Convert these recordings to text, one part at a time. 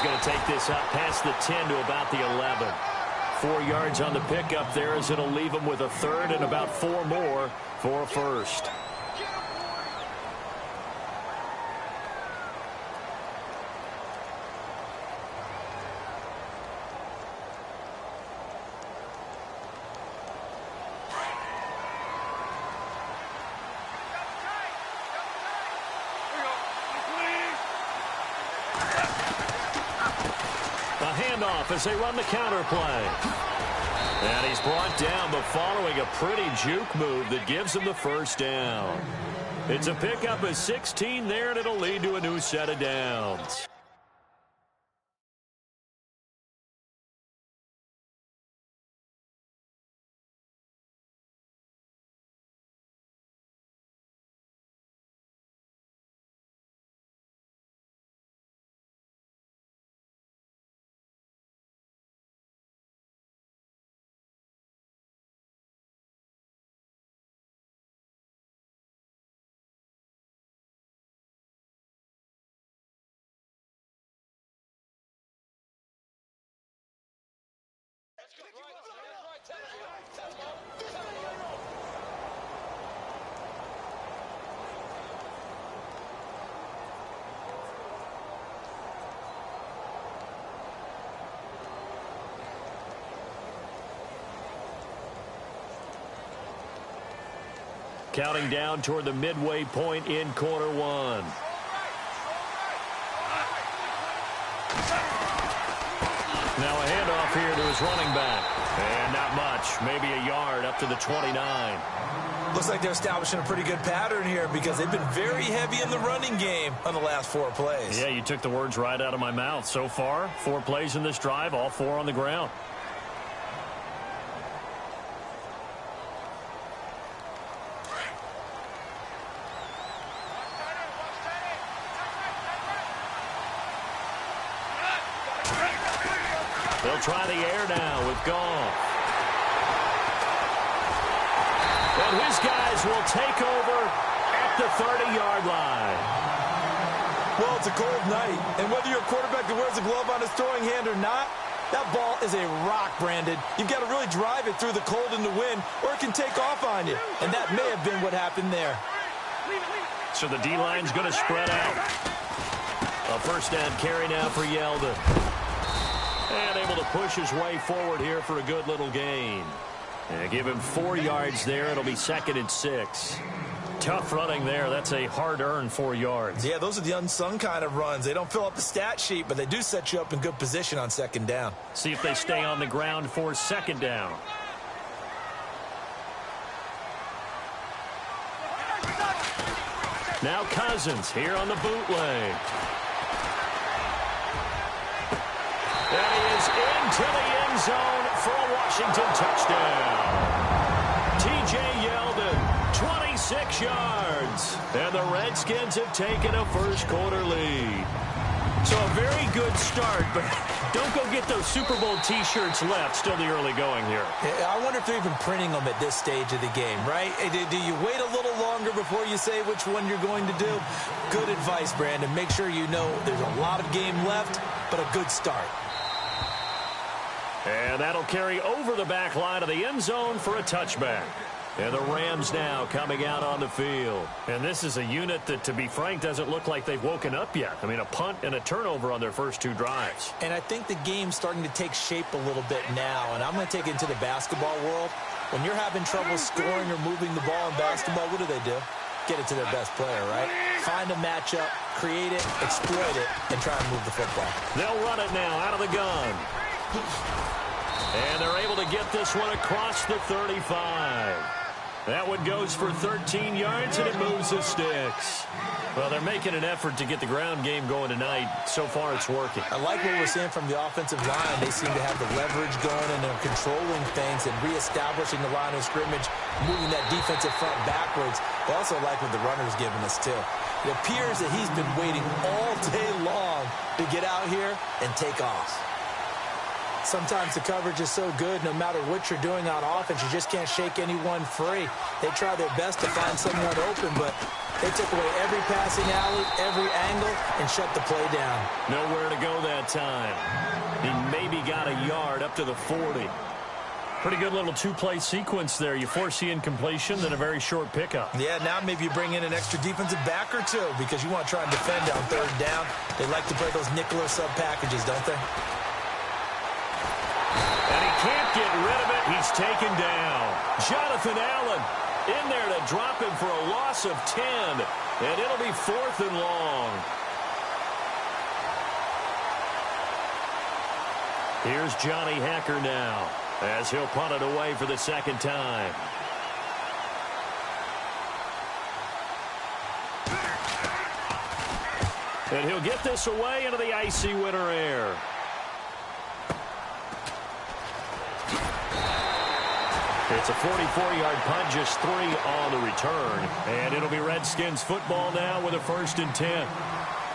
going to take this up past the 10 to about the 11. 4 yards on the pickup there as it'll leave him with a third and about 4 more for a first. Handoff as they run the counter play. And he's brought down, but following a pretty juke move that gives him the first down. It's a pickup of 16 there, and it'll lead to a new set of downs. Counting down toward the midway point in quarter one. Now a handoff here to his running back. And not much, maybe a yard up to the 29. Looks like they're establishing a pretty good pattern here because they've been very heavy in the running game on the last 4 plays. Yeah, you took the words right out of my mouth. So far, 4 plays in this drive, all 4 on the ground. They'll try the air now with Goff. And his guys will take over at the 30-yard line. Well, it's a cold night, and whether you're a quarterback that wears a glove on his throwing hand or not, that ball is a rock, Brandon. You've got to really drive it through the cold and the wind, or it can take off on you. And that may have been what happened there. So the D-line's going to spread out. A first down carry now for Yeldon. And able to push his way forward here for a good little gain. And give him 4 yards there. It'll be 2nd and 6. Tough running there. That's a hard-earned 4 yards. Yeah, those are the unsung kind of runs. They don't fill up the stat sheet, but they do set you up in good position on 2nd down. See if they stay on the ground for 2nd down. Now Cousins here on the bootleg. And he is into the end zone for a Washington touchdown. T.J. Yeldon, 26 yards. And the Redskins have taken a first-quarter lead. So a very good start, but don't go get those Super Bowl T-shirts left. Still the early going here. I wonder if they're even printing them at this stage of the game, right? Do you wait a little longer before you say which one you're going to do? Good advice, Brandon. Make sure you know there's a lot of game left, but a good start. And that'll carry over the back line of the end zone for a touchback. And the Rams now coming out on the field. And this is a unit that, to be frank, doesn't look like they've woken up yet. I mean, a punt and a turnover on their first 2 drives. And I think the game's starting to take shape a little bit now. And I'm going to take it into the basketball world. When you're having trouble scoring or moving the ball in basketball, what do? Get it to their best player, right? Find a matchup, create it, exploit it, and try and move the football. They'll run it now out of the gun. And they're able to get this one across the 35. That one goes for 13 yards, and it moves the sticks. Well, they're making an effort to get the ground game going tonight. So far, it's working. I like what we're seeing from the offensive line. They seem to have the leverage going, and they're controlling things and reestablishing the line of scrimmage, moving that defensive front backwards. They also like what the runner's giving us, too. It appears that he's been waiting all day long to get out here and take off. Sometimes the coverage is so good, no matter what you're doing on offense, you just can't shake anyone free. They try their best to find someone open, but they took away every passing alley, every angle, and shut the play down. Nowhere to go that time. He maybe got a yard up to the 40. Pretty good little two-play sequence there. You force the incompletion, then a very short pickup. Yeah, now maybe you bring in an extra defensive back or two because you want to try and defend on third down. They like to play those nickel or sub packages, don't they? And he can't get rid of it. He's taken down. Jonathan Allen in there to drop him for a loss of 10. And it'll be 4th and long. Here's Johnny Hacker now, as he'll punt it away for the second time. And he'll get this away into the icy winter air. It's a 44-yard punt, just 3 on the return. And it'll be Redskins football now with a 1st and 10.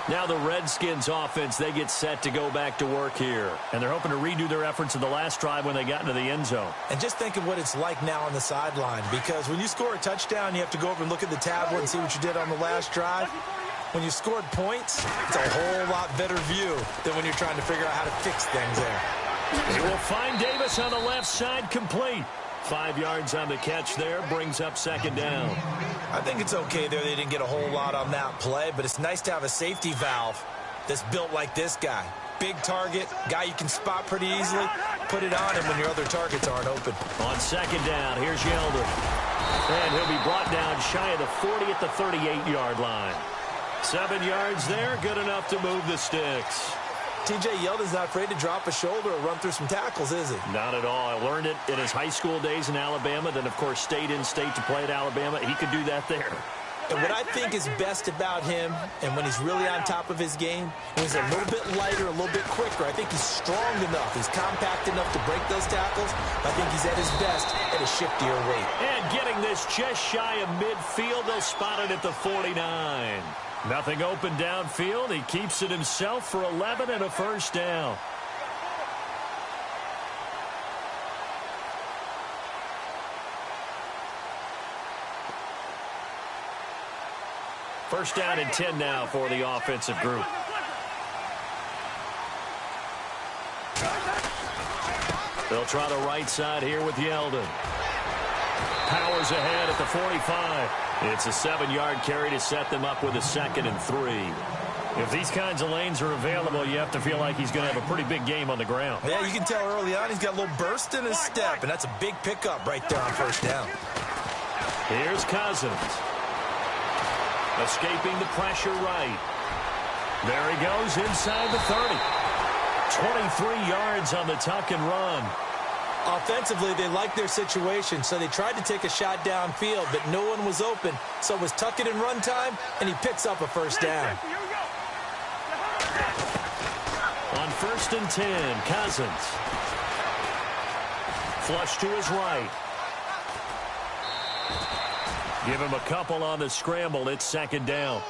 Now the Redskins offense, they get set to go back to work here. And they're hoping to redo their efforts in the last drive when they got into the end zone. And just think of what it's like now on the sideline, because when you score a touchdown, you have to go over and look at the tablet and see what you did on the last drive. When you scored points, it's a whole lot better view than when you're trying to figure out how to fix things there. They will find Davis on the left side, complete. 5 yards on the catch there, brings up 2nd down. I think it's okay there. They didn't get a whole lot on that play, but it's nice to have a safety valve that's built like this guy. Big target, guy you can spot pretty easily. Put it on him when your other targets aren't open. On 2nd down, here's Yeldon. And he'll be brought down shy of the 40 at the 38-yard line. 7 yards there, good enough to move the sticks. T.J. Yeldon's not afraid to drop a shoulder or run through some tackles, is he? Not at all. I learned it in his high school days in Alabama, then, of course, stayed in state to play at Alabama. He could do that there. And what I think is best about him, and when he's really on top of his game, when he's a little bit lighter, a little bit quicker, I think he's strong enough, he's compact enough to break those tackles. I think he's at his best at a shiftier weight. And getting this just shy of midfield, they'll spot it at the 49. Nothing open downfield. He keeps it himself for 11 and a 1st down. First down and 10 now for the offensive group. They'll try the right side here with Yeldon. Powers ahead at the 45. It's a 7-yard carry to set them up with a 2nd and 3. If these kinds of lanes are available, you have to feel like he's going to have a pretty big game on the ground. Yeah, you can tell early on he's got a little burst in his step, and that's a big pickup right there on 1st down. Here's Cousins. Escaping the pressure right. There he goes inside the 30. 23 yards on the tuck and run. Offensively, they liked their situation, so they tried to take a shot downfield, but no one was open. So it was tuck it and run time, and he picks up a 1st down. On 1st and 10, Cousins. Flush to his right. Give him a couple on the scramble. It's 2nd down.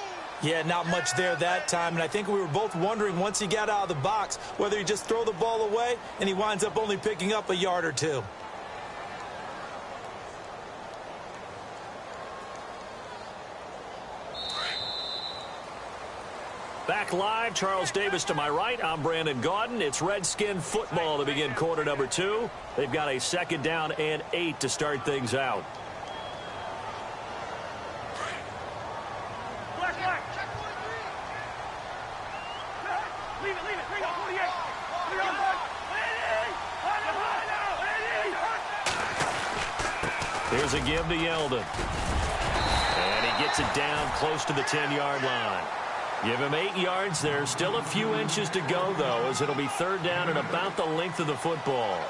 Yeah, not much there that time, and I think we were both wondering once he got out of the box whether he just throw the ball away, and he winds up only picking up a yard or 2. Back live, Charles Davis to my right. I'm Brandon Gaudin. It's Redskin football to begin quarter number 2. They've got a 2nd down and 8 to start things out. Here's a give to Yeldon. And he gets it down close to the 10-yard line. Give him 8 yards there. Still a few inches to go, though, as it'll be 3rd down and about the length of the football.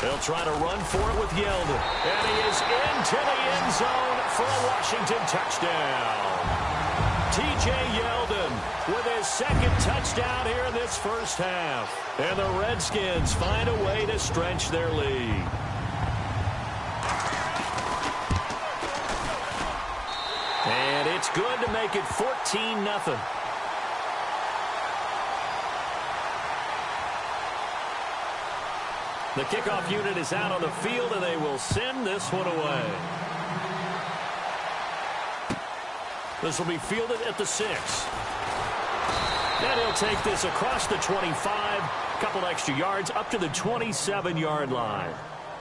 They'll try to run for it with Yeldon. And he is into the end zone for a Washington touchdown. T.J. Yeldon with his second touchdown here in this first half. And the Redskins find a way to stretch their lead. And it's good to make it 14-0. The kickoff unit is out on the field, and they will send this one away. This will be fielded at the 6. And he'll take this across the 25, a couple extra yards, up to the 27-yard line.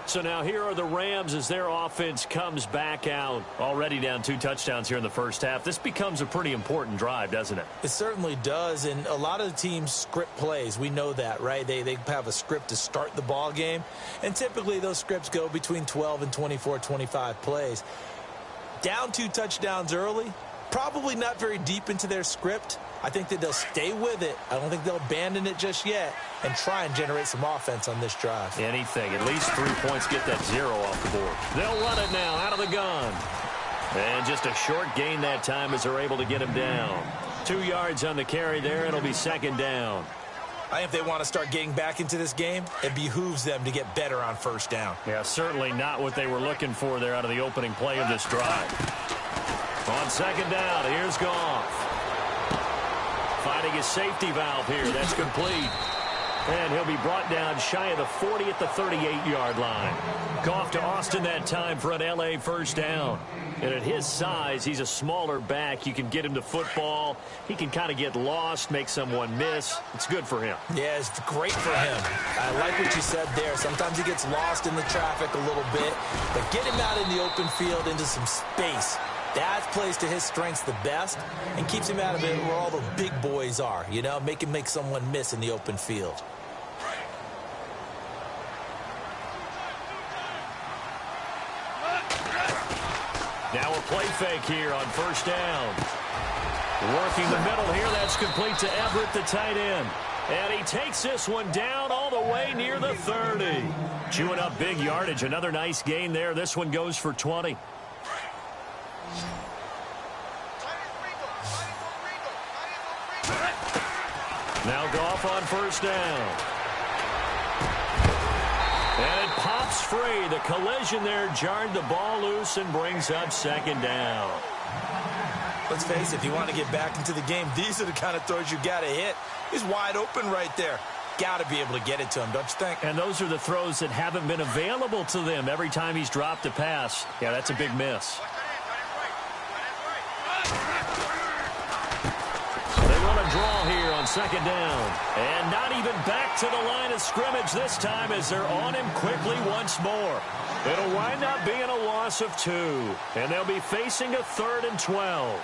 So now here are the Rams as their offense comes back out. Already down 2 touchdowns here in the first half. This becomes a pretty important drive, doesn't it? It certainly does, and a lot of the teams script plays. We know that, right? They have a script to start the ball game, and typically those scripts go between 12 and 24, 25 plays. Down 2 touchdowns early, probably not very deep into their script. I think that they'll stay with it. I don't think they'll abandon it just yet and try and generate some offense on this drive. Anything. At least 3 points, get that 0 off the board. They'll run it now out of the gun. And just a short gain that time as they're able to get him down. 2 yards on the carry there. It'll be second down. I think if they want to start getting back into this game, it behooves them to get better on first down. Yeah, certainly not what they were looking for there out of the opening play of this drive. On second down, here's Goff. Finding his safety valve here. That's complete. And he'll be brought down shy of the 40 at the 38-yard line. Goff to Austin that time for an L.A. first down. And at his size, he's a smaller back. You can get him to football. He can kind of get lost, make someone miss. It's good for him. Yeah, it's great for him. I like what you said there. Sometimes he gets lost in the traffic a little bit. But get him out in the open field into some space. That plays to his strengths the best and keeps him out of it where all the big boys are, you know, make someone miss in the open field. Now a play fake here on first down. Working the middle here, that's complete to Everett, the tight end. And he takes this one down all the way near the 30. Chewing up big yardage, another nice gain there. This one goes for 20. Now Goff on first down. And it pops free. The collision there jarred the ball loose and brings up second down. Let's face it, if you want to get back into the game, these are the kind of throws you got to hit. He's wide open right there. Got to be able to get it to him, don't you think? And those are the throws that haven't been available to them every time he's dropped a pass. Yeah, that's a big miss. Draw here on second down. And not even back to the line of scrimmage this time as they're on him quickly once more. It'll wind up being a loss of 2. And they'll be facing a 3rd and 12.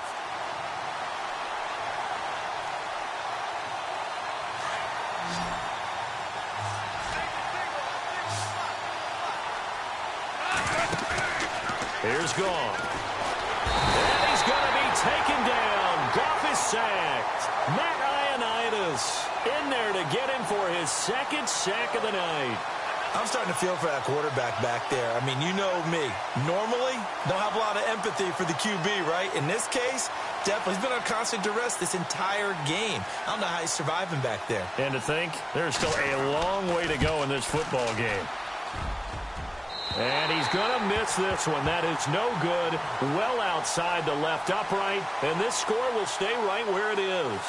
Here's Goff. And he's going to be taken down. Goff is sacked. Matt Ioannidis in there to get him for his second sack of the night. I'm starting to feel for that quarterback back there. I mean, you know me. Normally, don't have a lot of empathy for the QB, right? In this case, definitely. He's been on constant duress this entire game. I don't know how he's surviving back there. And to think, there's still a long way to go in this football game. And he's going to miss this one. That is no good. Well outside the left upright. And this score will stay right where it is.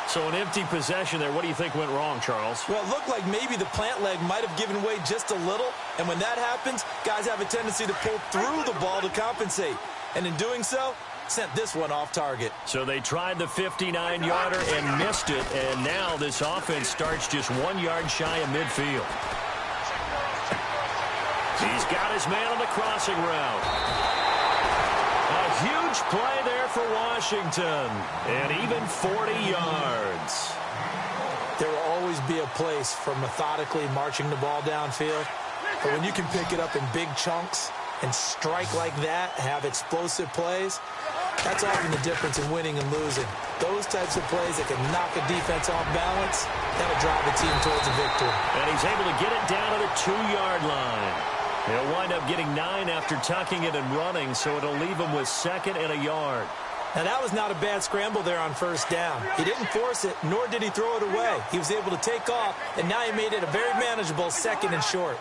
So an empty possession there. What do you think went wrong, Charles? Well, it looked like maybe the plant leg might have given way just a little. And when that happens, guys have a tendency to pull through the ball to compensate. And in doing so, sent this one off target. So they tried the 59-yarder and missed it. And now this offense starts just 1 yard shy of midfield. He's got his man on the crossing route. A huge play there for Washington. And even 40 yards. There will always be a place for methodically marching the ball downfield. But when you can pick it up in big chunks and strike like that, have explosive plays, that's often the difference in winning and losing. Those types of plays that can knock a defense off balance, that'll drive a team towards a victory. And he's able to get it down to the 2-yard line. He'll wind up getting 9 after tucking it and running, so it'll leave him with 2nd and a yard. Now, that was not a bad scramble there on first down. He didn't force it, nor did he throw it away. He was able to take off, and now he made it a very manageable 2nd and short.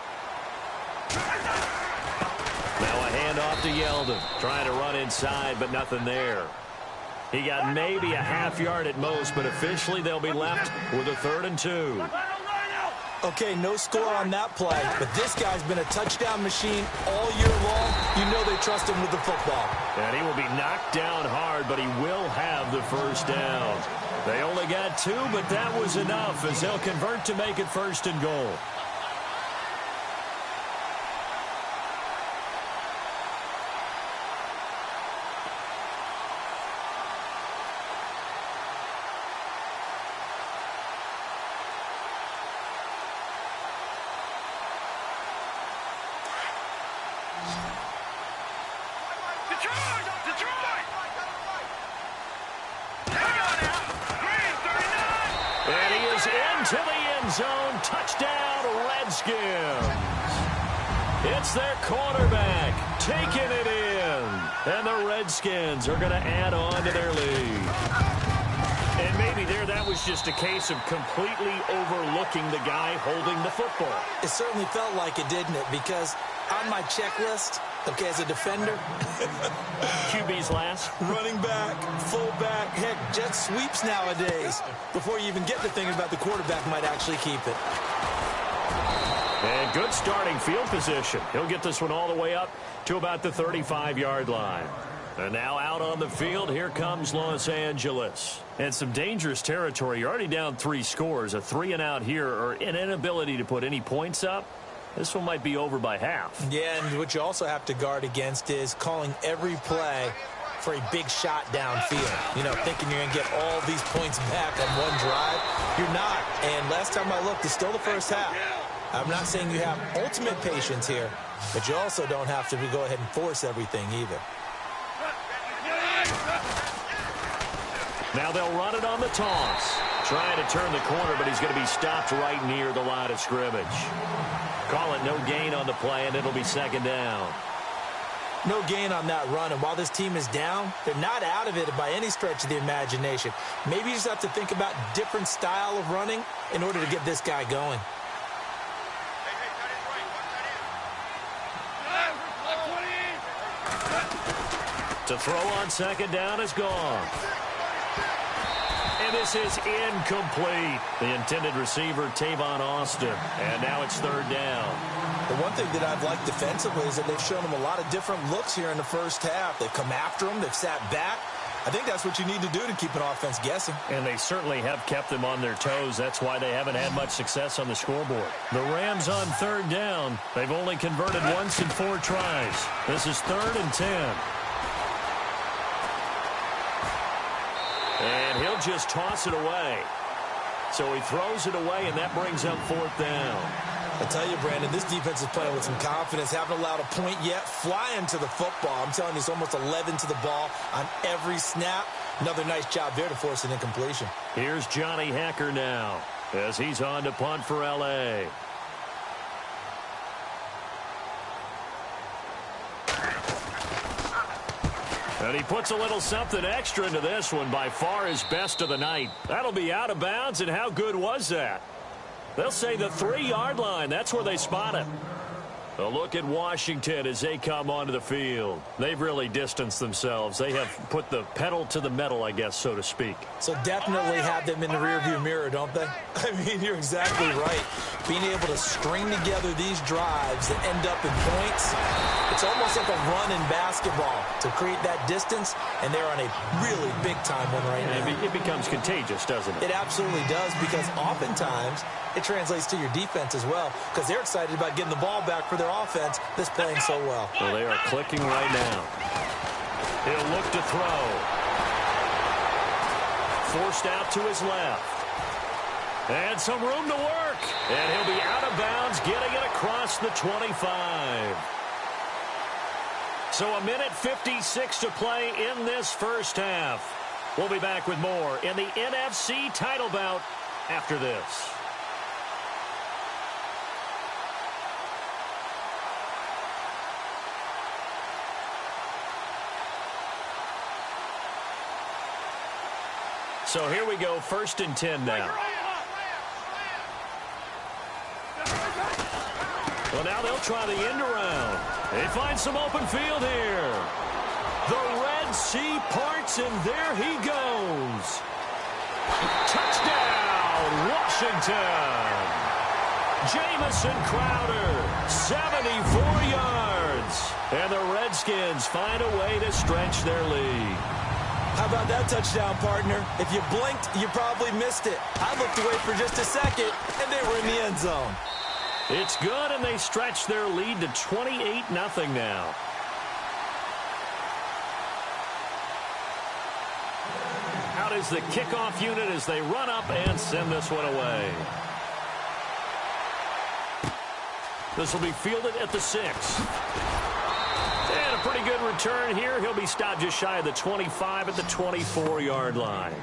Now a handoff to Yeldon. Trying to run inside, but nothing there. He got maybe a half yard at most, but officially they'll be left with a 3rd and 2. Okay, no score on that play, but this guy's been a touchdown machine all year long. You know they trust him with the football. And he will be knocked down hard, but he will have the first down. They only got 2, but that was enough as they'll convert to make it 1st and goal. And he is into the end zone. Touchdown, Redskins. It's their quarterback taking it in. And the Redskins are going to add on to their lead. And maybe that was just a case of completely overlooking the guy holding the football. It certainly felt like it, didn't it? Because on my checklist, okay, as a defender, QB's last. running back, fullback, heck, jet sweeps nowadays. Before you even get to thinking about the quarterback might actually keep it. And good starting field position. He'll get this one all the way up to about the 35-yard line. And now out on the field, here comes Los Angeles. And some dangerous territory. You're already down 3 scores. A 3-and-out here, or an inability to put any points up. This one might be over by half. Yeah, and what you also have to guard against is calling every play for a big shot downfield. You know, thinking you're going to get all these points back on one drive. You're not. And last time I looked, it's still the first half. I'm not saying you have ultimate patience here, but you also don't have to go ahead and force everything either. Now they'll run it on the toss. Trying to turn the corner, but he's going to be stopped right near the line of scrimmage. Call it no gain on the play, and it'll be 2nd down. No gain on that run, and while this team is down, they're not out of it by any stretch of the imagination. Maybe you just have to think about different style of running in order to get this guy going. To throw on 2nd down is gone. And this is incomplete. The intended receiver, Tavon Austin. And now it's 3rd down. The one thing that I've liked defensively is that they've shown him a lot of different looks here in the first half. They've come after him. They've sat back. I think that's what you need to do to keep an offense guessing. And they certainly have kept them on their toes. That's why they haven't had much success on the scoreboard. The Rams on 3rd down. They've only converted once in 4 tries. This is 3rd and 10. And he'll just toss it away. So he throws it away, and that brings up 4th down. I tell you, Brandon, this defense is playing with some confidence. Haven't allowed a point yet. Flying to the football. I'm telling you, it's almost 11 to the ball on every snap. Another nice job there to force an incompletion. Here's Johnny Hacker now as he's on to punt for L.A. And he puts a little something extra into this one, by far his best of the night. That'll be out of bounds, and how good was that? They'll say the 3-yard line. That's where they spot it. A look at Washington as they come onto the field. They've really distanced themselves. They have put the pedal to the metal, I guess, so to speak. So definitely have them in the rearview mirror, don't they? I mean, you're exactly right. Being able to string together these drives that end up in points, it's almost like a run in basketball to create that distance, and they're on a really big-time one right now. It becomes contagious, doesn't it? It absolutely does, because oftentimes it translates to your defense as well, because they're excited about getting the ball back for their offense that's playing so well. Well, they are clicking right now. He'll look to throw. Forced out to his left. And some room to work. And he'll be out of bounds, getting it across the 25. So 1:56 to play in this first half. We'll be back with more in the NFC title bout after this. So here we go, 1st and 10 now. Well, now they'll try the end around. They find some open field here. The Red Sea parts, and there he goes. Touchdown, Washington. Jamison Crowder, 74 yards. And the Redskins find a way to stretch their lead. How about that touchdown, partner? If you blinked, you probably missed it. I looked away for just a second, and they were in the end zone. It's good, and they stretch their lead to 28-0 now. Out is the kickoff unit as they run up and send this one away. This will be fielded at the 6. And a pretty good return here. He'll be stopped just shy of the 25 at the 24-yard line.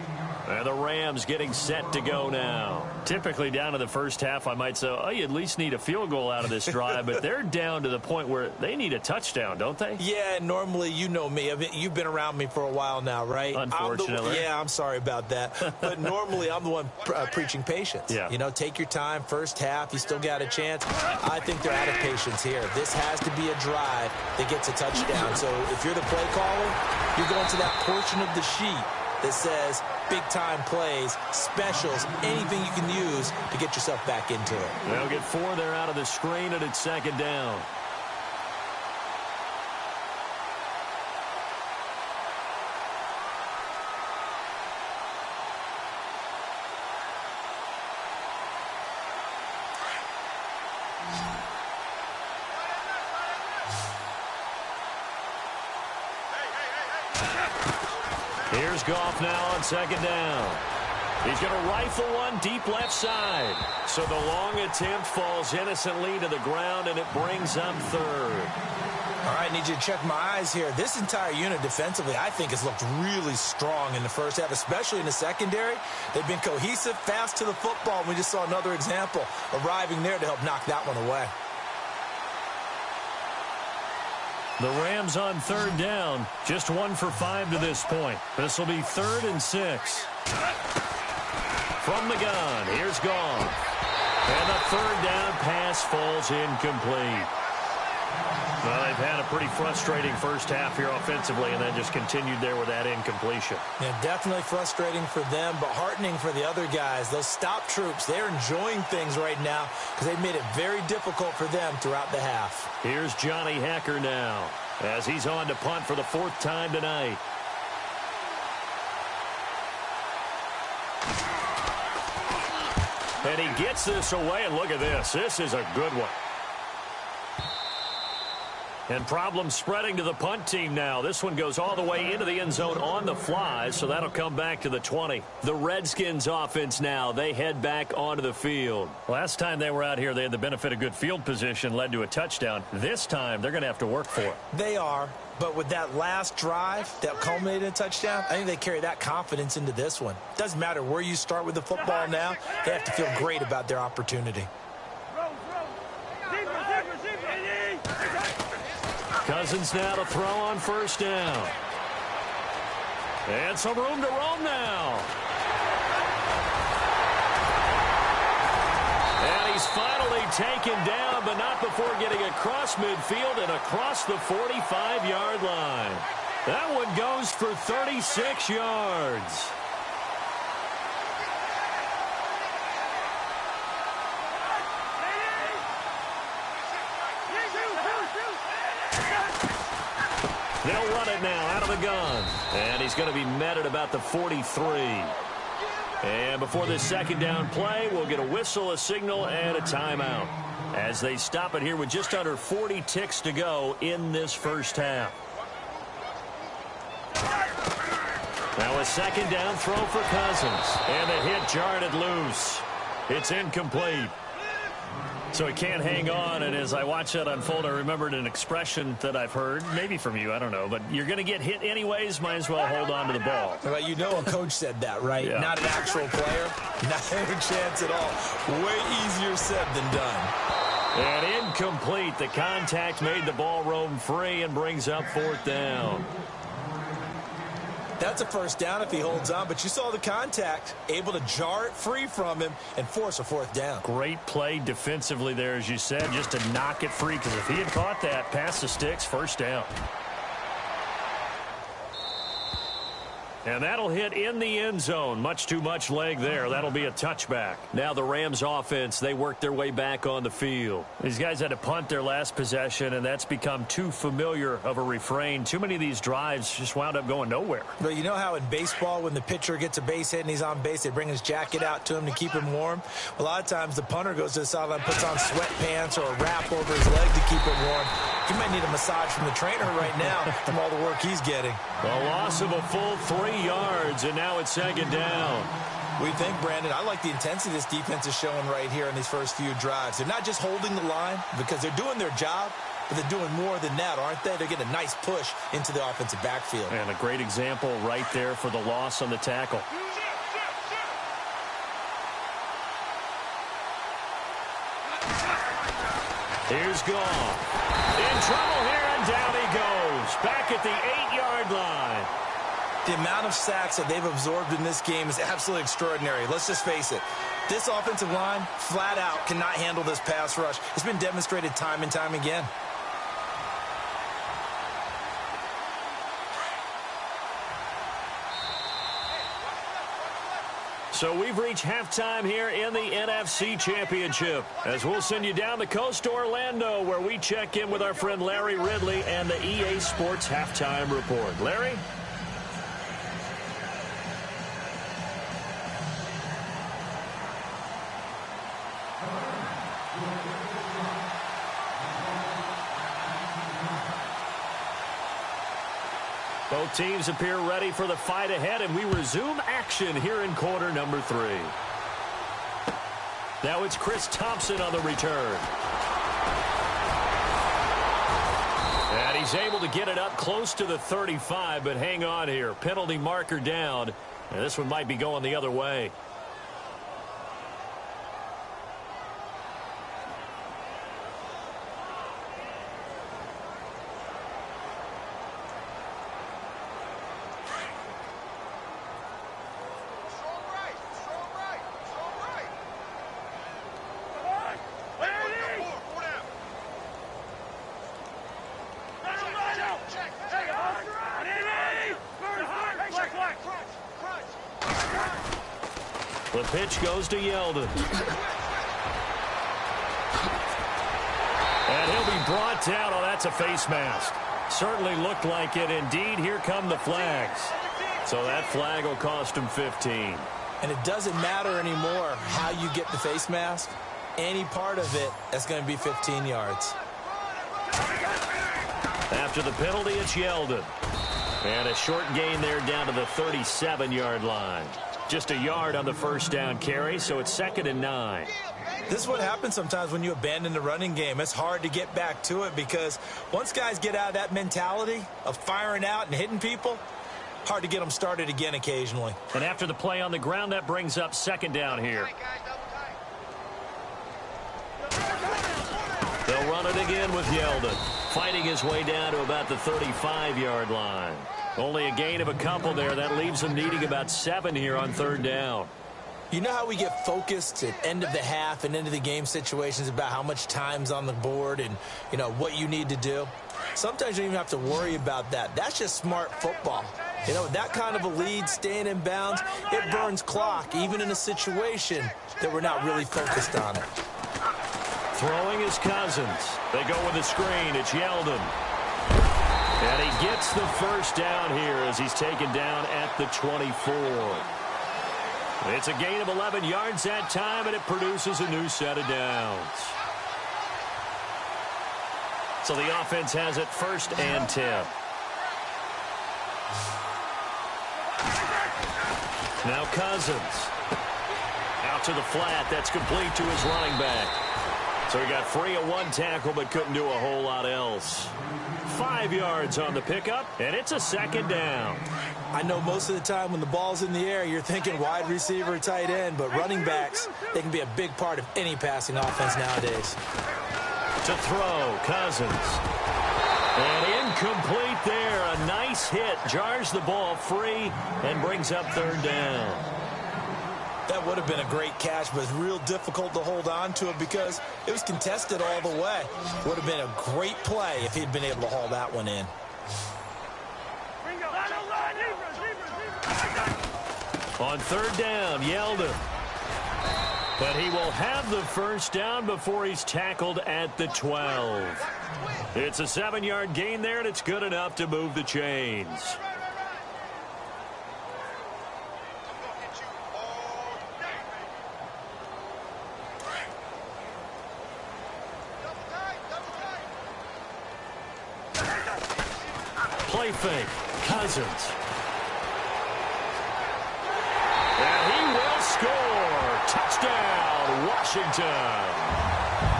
And the Rams getting set to go now. Typically down to the first half, I might say, oh, you at least need a field goal out of this drive. But they're down to the point where they need a touchdown, don't they? Yeah, normally, you know me. You've been around me for a while now, right? Unfortunately. I'm sorry about that. But normally, I'm the one preaching patience. Yeah. You know, take your time. First half, you still got a chance. I think they're out of patience here. This has to be a drive that gets a touchdown. So if you're the play caller, you're going to that portion of the sheet that says big-time plays, specials, anything you can use to get yourself back into it. They'll get 4 there out of the screen, and it's 2nd down. Here's Goff now on 2nd down. He's going to rifle one deep left side. So the long attempt falls innocently to the ground, and it brings up 3rd. All right, I need you to check my eyes here. This entire unit defensively, I think, has looked really strong in the first half, especially in the secondary. They've been cohesive, fast to the football. We just saw another example arriving there to help knock that one away. The Rams on 3rd down, just 1 for 5 to this point. This will be 3rd and 6. From the gun, here's Goff. And the 3rd down pass falls incomplete. Well, they've had a pretty frustrating first half here offensively, and then just continued there with that incompletion. Yeah, definitely frustrating for them, but heartening for the other guys. Those stop troops, they're enjoying things right now because they've made it very difficult for them throughout the half. Here's Johnny Hacker now as he's on to punt for the 4th time tonight. And he gets this away, and look at this. This is a good one. And problems spreading to the punt team now. This one goes all the way into the end zone on the fly, so that'll come back to the 20. The Redskins offense now, they head back onto the field. Last time they were out here, they had the benefit of good field position, led to a touchdown. This time, they're going to have to work for it. They are, but with that last drive that culminated in a touchdown, I think they carry that confidence into this one. Doesn't matter where you start with the football now, they have to feel great about their opportunity. Cousins now to throw on 1st down. And some room to roam now. And he's finally taken down, but not before getting across midfield and across the 45-yard line. That one goes for 36 yards. They'll run it now out of the gun. And he's going to be met at about the 43. And before this 2nd down play, we'll get a whistle, a signal, and a timeout as they stop it here with just under 40 ticks to go in this first half. Now a 2nd down throw for Cousins. And the hit jarred it loose. It's incomplete. So he can't hang on, and as I watch that unfold, I remembered an expression that I've heard, maybe from you, I don't know, but you're going to get hit anyways, might as well hold on to the ball. Well, you know a coach said that, right? Yeah. Not an actual player. Not a chance at all. Way easier said than done. And incomplete. The contact made the ball roam free and brings up 4th down. That's a first down if he holds on, but you saw the contact, able to jar it free from him and force a fourth down. Great play defensively there, as you said, just to knock it free, because if he had caught that, past the sticks, first down. And that'll hit in the end zone. Much too much leg there. That'll be a touchback. Now the Rams offense, they work their way back on the field. These guys had to punt their last possession, and that's become too familiar of a refrain. Too many of these drives just wound up going nowhere. But you know how in baseball, when the pitcher gets a base hit and he's on base, they bring his jacket out to him to keep him warm? A lot of times the punter goes to the sideline, puts on sweatpants or a wrap over his leg to keep it warm. He might need a massage from the trainer right now from all the work he's getting. A loss of a full 3 yards, and now it's second down. We think, Brandon, I like the intensity this defense is showing right here in these first few drives. They're not just holding the line because they're doing their job, but they're doing more than that, aren't they? They're getting a nice push into the offensive backfield. And a great example right there for the loss on the tackle. Here's Goff. In trouble here, and down he goes. Back at the 8-yard line. The amount of sacks that they've absorbed in this game is absolutely extraordinary. Let's just face it. This offensive line, flat out, cannot handle this pass rush. It's been demonstrated time and time again. So we've reached halftime here in the NFC Championship, as we'll send you down the coast to Orlando, where we check in with our friend Larry Ridley and the EA Sports Halftime Report. Larry? Both teams appear ready for the fight ahead, and we resume action here in quarter number 3. Now it's Chris Thompson on the return. And he's able to get it up close to the 35, but hang on here. Penalty marker down, and this one might be going the other way. The pitch goes to Yeldon. And he'll be brought down. Oh, that's a face mask. Certainly looked like it. Indeed, here come the flags. So that flag will cost him 15. And it doesn't matter anymore how you get the face mask. Any part of it, that's going to be 15 yards. After the penalty, it's Yeldon. And a short gain there down to the 37-yard line. Just a yard on the first down carry, so it's 2nd and 9. This is what happens sometimes when you abandon the running game. It's hard to get back to it because once guys get out of that mentality of firing out and hitting people, hard to get them started again occasionally. And after the play on the ground, that brings up 2nd down here. They'll run it again with Yeldon, fighting his way down to about the 35-yard line. Only a gain of a couple there. That leaves them needing about 7 here on 3rd down. You know how we get focused at end of the half and into the game situations about how much time's on the board and, you know, what you need to do? Sometimes you don't even have to worry about that. That's just smart football. You know, with that kind of a lead, staying in bounds, it burns clock, even in a situation that we're not really focused on it. Throwing is Cousins. They go with a screen. It's Yeldon. And he gets the first down here as he's taken down at the 24. It's a gain of 11 yards that time, and it produces a new set of downs. So the offense has it 1st and 10. Now Cousins. Out to the flat. That's complete to his running back. So he got free of 1 tackle, but couldn't do a whole lot else. 5 yards on the pickup, and it's a 2nd down. I know most of the time when the ball's in the air, you're thinking wide receiver, tight end, but running backs, they can be a big part of any passing offense nowadays. To throw, Cousins. And Incomplete there. A nice hit. Jars the ball free and brings up third down. That would have been a great catch, but it's real difficult to hold on to it because it was contested all the way. Would have been a great play if he'd been able to haul that one in. On third down, Yeldon. But he will have the first down before he's tackled at the 12. It's a 7-yard gain there, and it's good enough to move the chains. Play fake. Cousins. And he will score. Touchdown, Washington.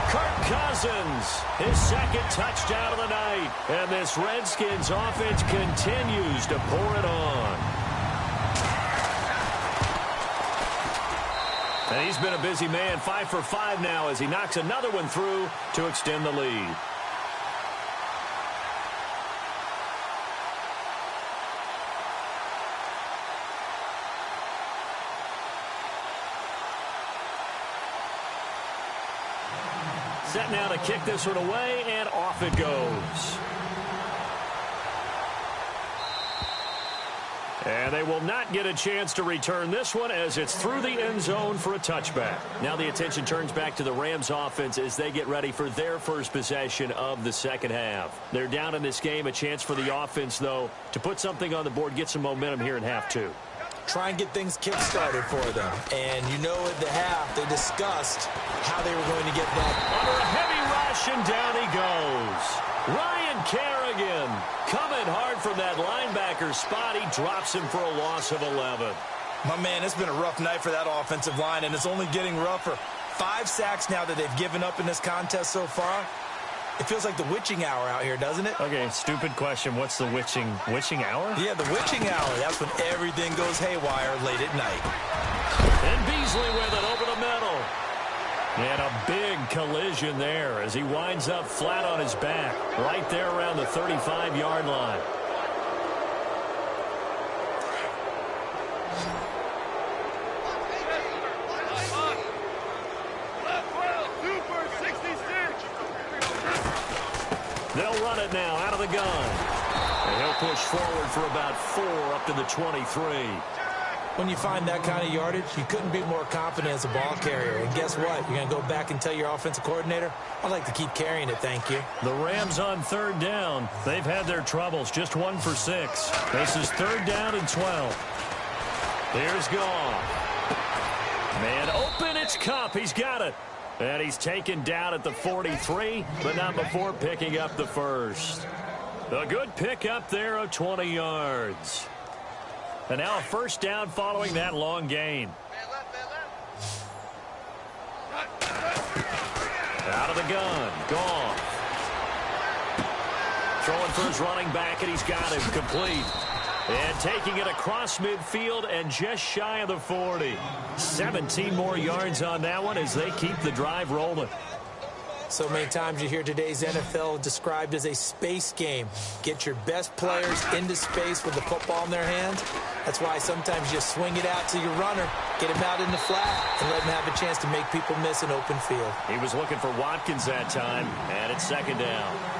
Kirk Cousins, his second touchdown of the night. And this Redskins offense continues to pour it on. And he's been a busy man, 5 for 5 now as he knocks another one through to extend the lead. Set now to kick this one away, and off it goes. And they will not get a chance to return this one as it's through the end zone for a touchback. Now the attention turns back to the Rams offense as they get ready for their first possession of the second half. They're down in this game. A chance for the offense, though, to put something on the board, get some momentum here in half two. Try and get things kick-started for them. And you know at the half, they discussed how they were going to get that. Under a heavy rush, and down he goes. Ryan Kerrigan coming hard from that linebacker spot. He drops him for a loss of 11. My man, it's been a rough night for that offensive line, and it's only getting rougher. 5 sacks now that they've given up in this contest so far. It feels like the witching hour out here, doesn't it? Okay, stupid question. What's the witching hour? Yeah, the witching hour. That's when everything goes haywire late at night. And Beasley with it over the middle. And a big collision there as he winds up flat on his back right there around the 35-yard line. They'll run it now out of the gun. And he'll push forward for about 4 up to the 23. When you find that kind of yardage, you couldn't be more confident as a ball carrier. And guess what? You're going to go back and tell your offensive coordinator, I'd like to keep carrying it, thank you. The Rams on third down. They've had their troubles, just 1 for 6. This is third down and 12. Here's Goff. Man open, it's Kupp. He's got it. And he's taken down at the 43, but not before picking up the first. A good pickup there of 20 yards. And now a first down following that long gain. Out of the gun. Goff. Throwing for his running back, and he's got him complete. And taking it across midfield and just shy of the 40. 17 more yards on that one as they keep the drive rolling. So many times you hear today's NFL described as a space game. Get your best players into space with the football in their hands. That's why sometimes you swing it out to your runner, get him out in the flat, and let him have a chance to make people miss an open field. He was looking for Watkins that time, and it's second down.